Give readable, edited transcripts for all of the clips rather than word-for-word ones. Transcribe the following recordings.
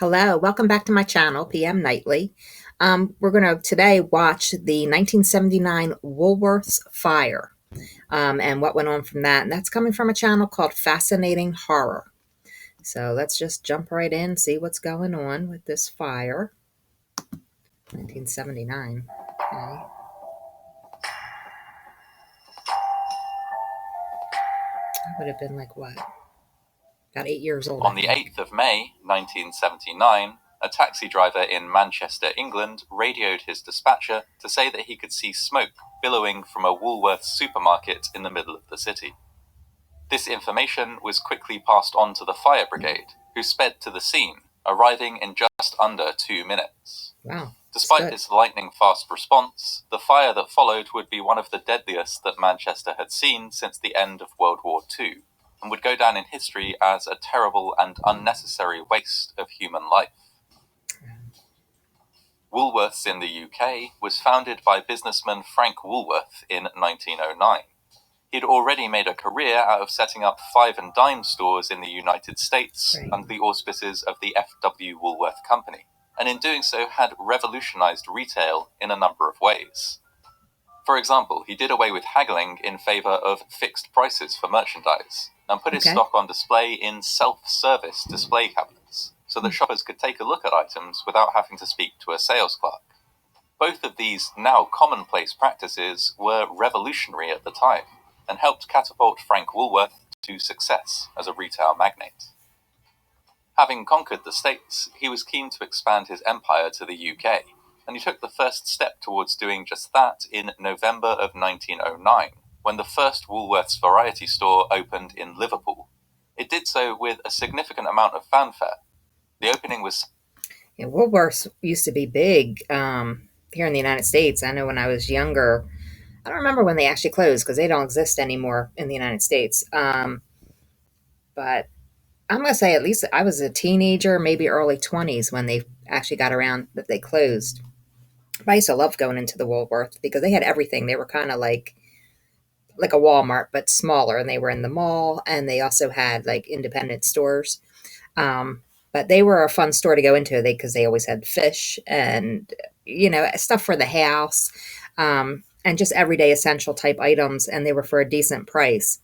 Hello, welcome back to my channel, PM Nightly. We're going to today watch the 1979 Woolworths Fire and what went on from that. And that's coming from a channel called Fascinating Horror. So let's just jump right in, see what's going on with this fire. 1979. Okay. I would have been like, what? About 8 years old. On the 8th of May, 1979, a taxi driver in Manchester, England, radioed his dispatcher to say that he could see smoke billowing from a Woolworths supermarket in the middle of the city. This information was quickly passed on to the fire brigade, who sped to the scene, arriving in just under 2 minutes. Wow. Despite its lightning-fast response, the fire that followed would be one of the deadliest that Manchester had seen since the end of World War II, and would go down in history as a terrible and unnecessary waste of human life. Woolworths in the UK was founded by businessman Frank Woolworth in 1909. He'd already made a career out of setting up five and dime stores in the United States under the auspices of the F.W. Woolworth Company, and in doing so had revolutionized retail in a number of ways. For example, he did away with haggling in favor of fixed prices for merchandise, and put his stock on display in self-service display cabinets, so that shoppers could take a look at items without having to speak to a sales clerk. Both of these now commonplace practices were revolutionary at the time, and helped catapult Frank Woolworth to success as a retail magnate. Having conquered the States, he was keen to expand his empire to the UK, and he took the first step towards doing just that in November of 1909, when the first Woolworths variety store opened in Liverpool. It did so with a significant amount of fanfare. The opening was... Yeah, Woolworths used to be big here in the United States. I know when I was younger, I don't remember when they actually closed because they don't exist anymore in the United States. But I'm going to say at least I was a teenager, maybe early 20s when they actually got around that they closed. But I used to love going into the Woolworth because they had everything. They were kind of like a Walmart, but smaller. And they were in the mall, and they also had like independent stores. But they were a fun store to go into because they always had fish and, stuff for the house. And just everyday essential type items, and they were for a decent price.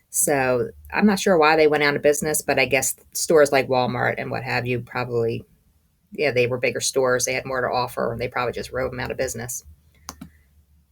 So I'm not sure why they went out of business, but I guess stores like Walmart and what have you probably, they were bigger stores. They had more to offer, and they probably just drove them out of business.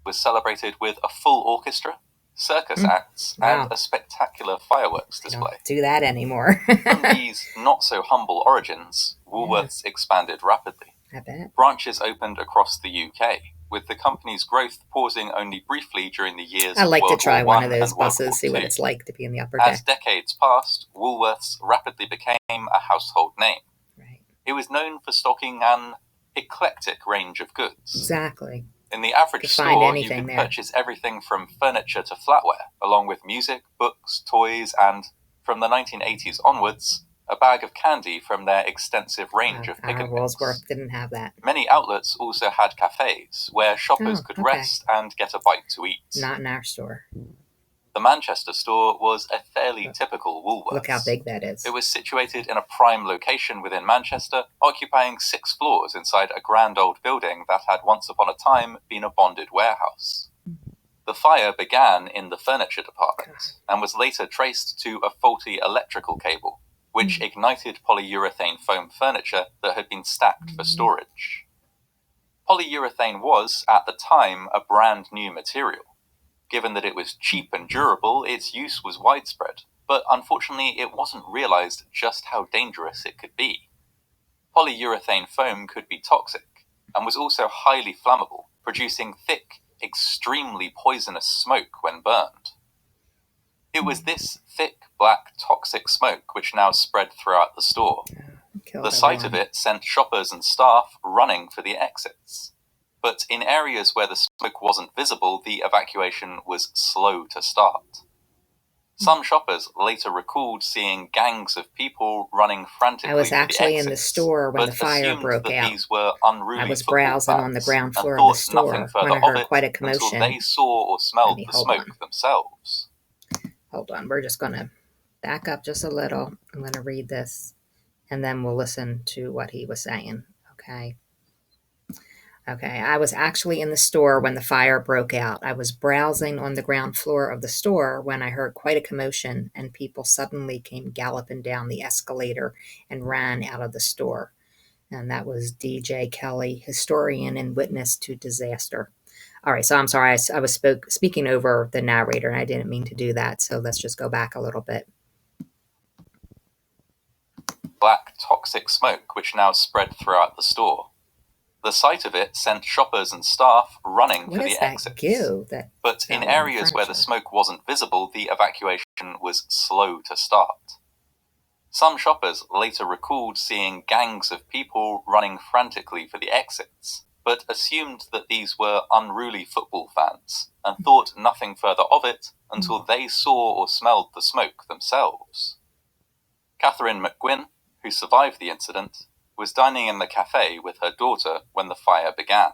Was celebrated with a full orchestra, circus acts, and a spectacular fireworks display. Don't do that anymore. From these not-so-humble origins, Woolworths expanded rapidly. I bet. Branches opened across the UK, with the company's growth pausing only briefly during the years I'd like of to try World War one of those buses, see what it's like to be in the upper deck. As decades passed, Woolworths rapidly became a household name. Right. It was known for stocking an eclectic range of goods. Exactly. In the average store, you could purchase everything from furniture to flatware, along with music, books, toys, and, from the 1980s onwards, a bag of candy from their extensive range of pick and mix. Woolworths didn't have that. Many outlets also had cafes, where shoppers could rest and get a bite to eat. Not in our store. The Manchester store was a fairly typical Woolworths. Look how big that is. It was situated in a prime location within Manchester, occupying 6 floors inside a grand old building that had once upon a time been a bonded warehouse. The fire began in the furniture department and was later traced to a faulty electrical cable, which ignited polyurethane foam furniture that had been stacked for storage. Polyurethane was, at the time, a brand new material. Given that it was cheap and durable, its use was widespread, but unfortunately it wasn't realized just how dangerous it could be. Polyurethane foam could be toxic, and was also highly flammable, producing thick, extremely poisonous smoke when burned. It was this thick, black, toxic smoke which now spread throughout the store. The sight of it sent shoppers and staff running for the exits. But in areas where the smoke wasn't visible, the evacuation was slow to start. Some shoppers later recalled seeing gangs of people running frantically. I was actually in the store when the fire broke out. These were unruly I was browsing on the ground floor of the store when I heard quite a commotion. Until they saw or smelled the smoke themselves. Hold on, we're just going to back up just a little. I'm going to read this. and then we'll listen to what he was saying. Okay. Okay, I was actually in the store when the fire broke out. I was browsing on the ground floor of the store when I heard quite a commotion, and people suddenly came galloping down the escalator and ran out of the store. And that was DJ Kelly, historian and witness to disaster. All right, so I'm sorry, I was speaking over the narrator, and I didn't mean to do that. So let's just go back a little bit. Black toxic smoke which now spread throughout the store. The sight of it sent shoppers and staff running for the exits. But in areas where the smoke wasn't visible, the evacuation was slow to start. Some shoppers later recalled seeing gangs of people running frantically for the exits, but assumed that these were unruly football fans and thought nothing further of it until they saw or smelled the smoke themselves. Catherine Mcquinn, who survived the incident, was dining in the cafe with her daughter when the fire began,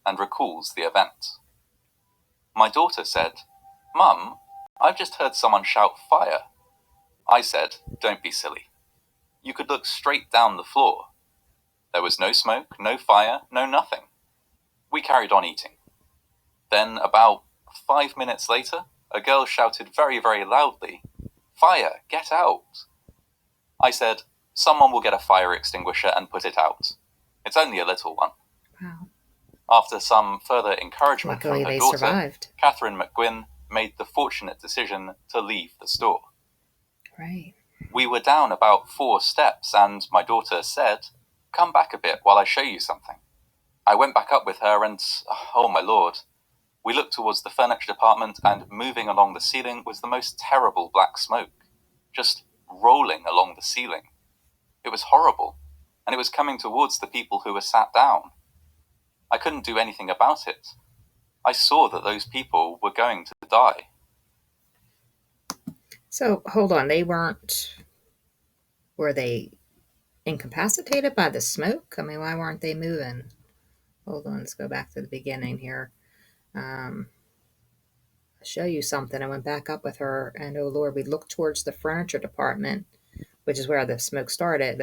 and recalls the event. My daughter said, "Mum, I've just heard someone shout fire." I said, "Don't be silly. You could look straight down the floor. There was no smoke, no fire, no nothing." We carried on eating. Then, about 5 minutes later, a girl shouted very, very loudly, "Fire, get out." I said, "Someone will get a fire extinguisher and put it out. It's only a little one." Wow. After some further encouragement Luckily, from her they daughter, survived. Catherine Mcquinn made the fortunate decision to leave the store. Right. We were down about 4 steps and my daughter said, "Come back a bit while I show you something." I went back up with her and, oh my lord, we looked towards the furniture department and moving along the ceiling was the most terrible black smoke, just rolling along the ceiling. It was horrible, and it was coming towards the people who were sat down. I couldn't do anything about it. I saw that those people were going to die. So, hold on, were they incapacitated by the smoke? I mean, why weren't they moving? Hold on, let's go back to the beginning here. I'll show you something. I went back up with her, and oh Lord, we looked towards the furniture department, which is where the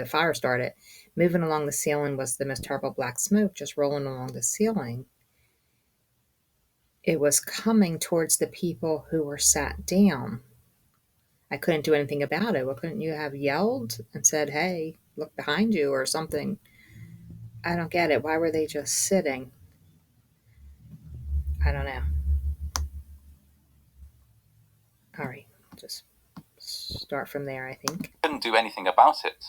fire started. Moving along the ceiling was the most terrible black smoke, just rolling along the ceiling. It was coming towards the people who were sat down. I couldn't do anything about it. Well, couldn't you have yelled and said, "Hey, look behind you," or something? I don't get it. Why were they just sitting? I don't know. All right, just start from there, I think. Couldn't do anything about it.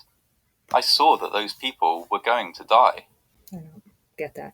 I saw that those people were going to die. I don't get that.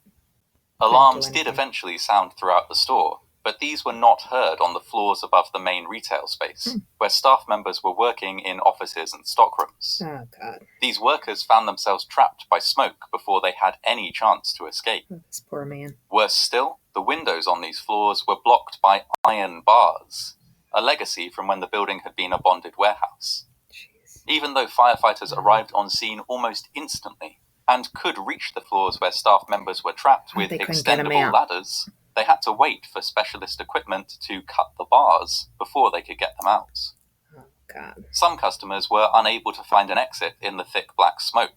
Alarms did eventually sound throughout the store, but these were not heard on the floors above the main retail space, where staff members were working in offices and stockrooms. Oh, God. These workers found themselves trapped by smoke before they had any chance to escape. Oh, this poor man. Worse still, the windows on these floors were blocked by iron bars, a legacy from when the building had been a bonded warehouse. Jeez. Even though firefighters arrived on scene almost instantly, and could reach the floors where staff members were trapped with extendable ladders, they had to wait for specialist equipment to cut the bars before they could get them out. Oh, God. Some customers were unable to find an exit in the thick black smoke,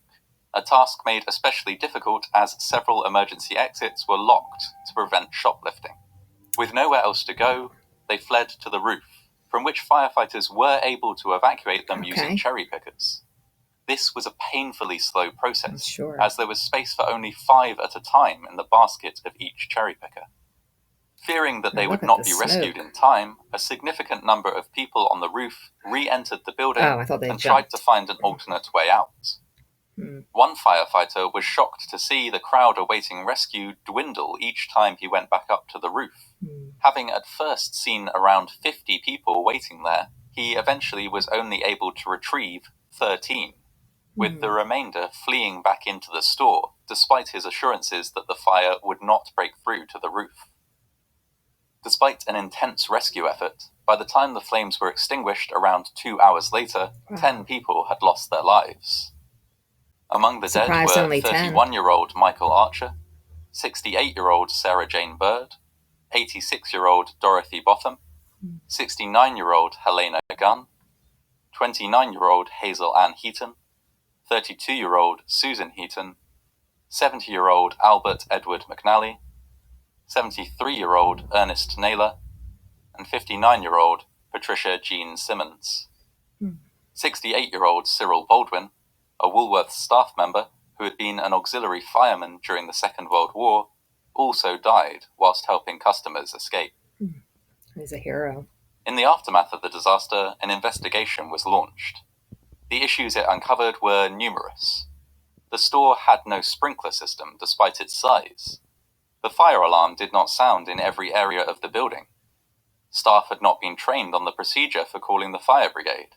a task made especially difficult as several emergency exits were locked to prevent shoplifting. With nowhere else to go, they fled to the roof, from which firefighters were able to evacuate them using cherry pickers. This was a painfully slow process, as there was space for only 5 at a time in the basket of each cherry picker. Fearing that they would not be rescued in time, a significant number of people on the roof re-entered the building and tried to find an alternate way out. One firefighter was shocked to see the crowd awaiting rescue dwindle each time he went back up to the roof. Having at first seen around 50 people waiting there, he eventually was only able to retrieve 13. With the remainder fleeing back into the store, despite his assurances that the fire would not break through to the roof. Despite an intense rescue effort, by the time the flames were extinguished around 2 hours later, 10 people had lost their lives. Among the dead were 31-year-old Michael Archer, 68-year-old Sarah Jane Bird, 86-year-old Dorothy Botham, 69-year-old Helena Gunn, 29-year-old Hazel Ann Heaton, 32-year-old Susan Heaton, 70-year-old Albert Edward McNally, 73-year-old Ernest Naylor, and 59-year-old Patricia Jean Simmons. 68-year-old Cyril Baldwin, a Woolworths staff member who had been an auxiliary fireman during the Second World War, also died whilst helping customers escape. He's a hero. In the aftermath of the disaster, an investigation was launched. The issues it uncovered were numerous. The store had no sprinkler system despite its size. The fire alarm did not sound in every area of the building. Staff had not been trained on the procedure for calling the fire brigade.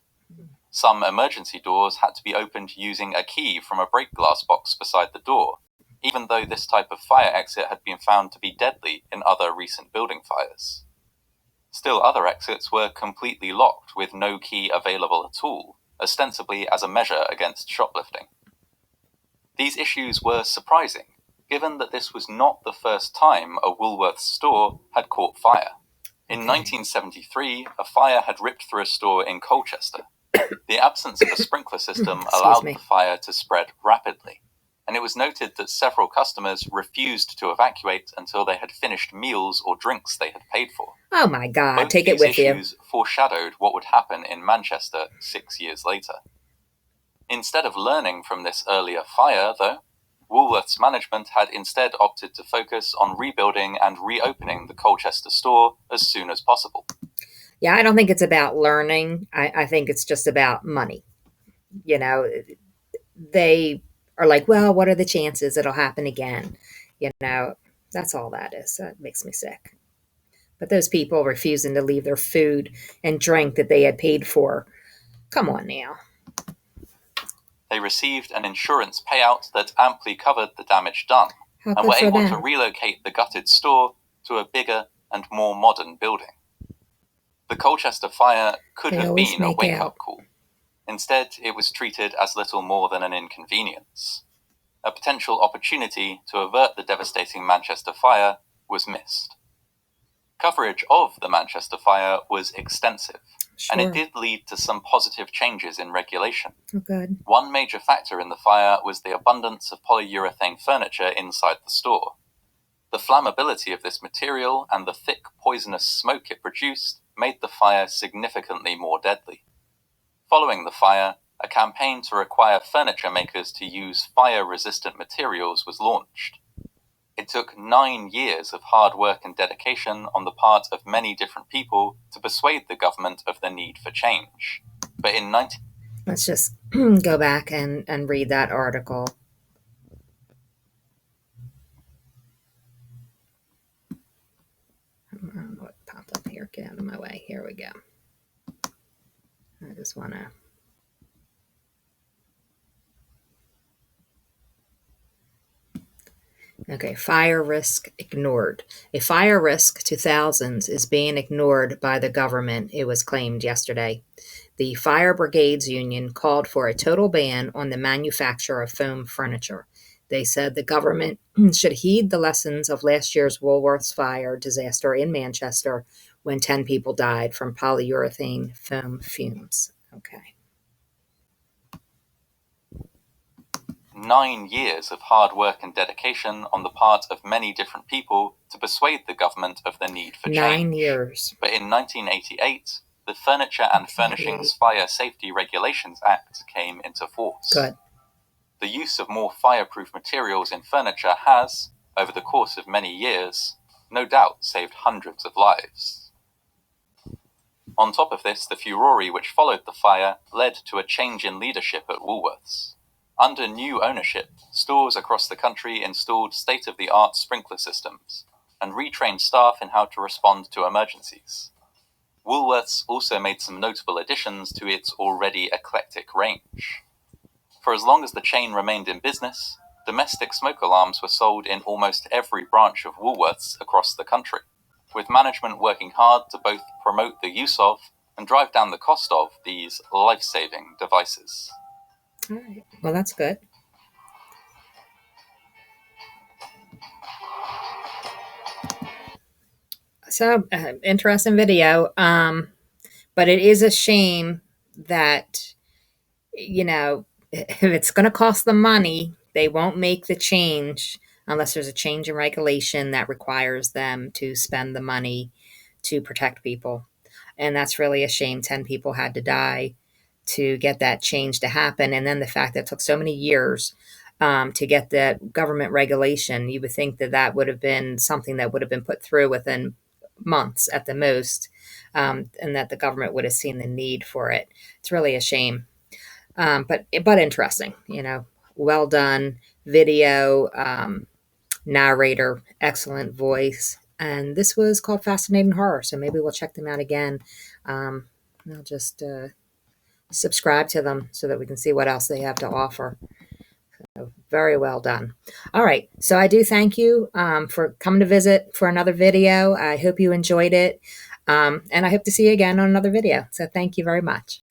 Some emergency doors had to be opened using a key from a break glass box beside the door, even though this type of fire exit had been found to be deadly in other recent building fires. Still other exits were completely locked with no key available at all, ostensibly as a measure against shoplifting. These issues were surprising, given that this was not the first time a Woolworths store had caught fire. In 1973, a fire had ripped through a store in Colchester. The absence of a sprinkler system allowed the fire to spread rapidly, and it was noted that several customers refused to evacuate until they had finished meals or drinks they had paid for. Oh my God, Both take it with you. These issues foreshadowed what would happen in Manchester 6 years later. Instead of learning from this earlier fire, though, Woolworths management had instead opted to focus on rebuilding and reopening the Colchester store as soon as possible. Yeah, I don't think it's about learning. I think it's just about money. You know, they are like, well, what are the chances it'll happen again? You know, that's all that is. That makes me sick. But those people refusing to leave their food and drink that they had paid for, come on now. They received an insurance payout that amply covered the damage done and were able to relocate the gutted store to a bigger and more modern building. The Colchester fire could have been a wake-up call. Instead, it was treated as little more than an inconvenience. A potential opportunity to avert the devastating Manchester fire was missed. Coverage of the Manchester fire was extensive, and it did lead to some positive changes in regulation. Oh, good. One major factor in the fire was the abundance of polyurethane furniture inside the store. The flammability of this material and the thick, poisonous smoke it produced made the fire significantly more deadly. Following the fire, a campaign to require furniture makers to use fire-resistant materials was launched. It took 9 years of hard work and dedication on the part of many different people to persuade the government of the need for change. But in Let's just go back and read that article. What popped up here? Get out of my way. Here we go. I just want to... Okay, fire risk ignored. A fire risk to thousands is being ignored by the government, it was claimed yesterday. The Fire Brigades Union called for a total ban on the manufacture of foam furniture. They said the government should heed the lessons of last year's Woolworths Fire disaster in Manchester when 10 people died from polyurethane foam fumes. Okay. 9 years of hard work and dedication on the part of many different people to persuade the government of the need for change. 9 years. But in 1988, the Furniture and Furnishings Fire Safety Regulations Act came into force. Good. The use of more fireproof materials in furniture has, over the course of many years, no doubt saved hundreds of lives. On top of this, the furore which followed the fire led to a change in leadership at Woolworths. Under new ownership, stores across the country installed state-of-the-art sprinkler systems and retrained staff in how to respond to emergencies. Woolworths also made some notable additions to its already eclectic range. For as long as the chain remained in business, domestic smoke alarms were sold in almost every branch of Woolworths across the country, with management working hard to both promote the use of and drive down the cost of these life-saving devices. All right. Well, that's good. So, interesting video. But it is a shame that, you know, if it's going to cost them money, they won't make the change unless there's a change in regulation that requires them to spend the money to protect people. And that's really a shame. 10 people had to die to get that change to happen. And then the fact that it took so many years to get that government regulation, you would think that that would have been something that would have been put through within months at the most, and that the government would have seen the need for it. It's really a shame, but interesting. Well done video, narrator, excellent voice. And this was called Fascinating Horror, so maybe we'll check them out again. I'll just subscribe to them so that we can see what else they have to offer. So very well done. All right, so I do thank you for coming to visit for another video. I hope you enjoyed it, and I hope to see you again on another video. So thank you very much.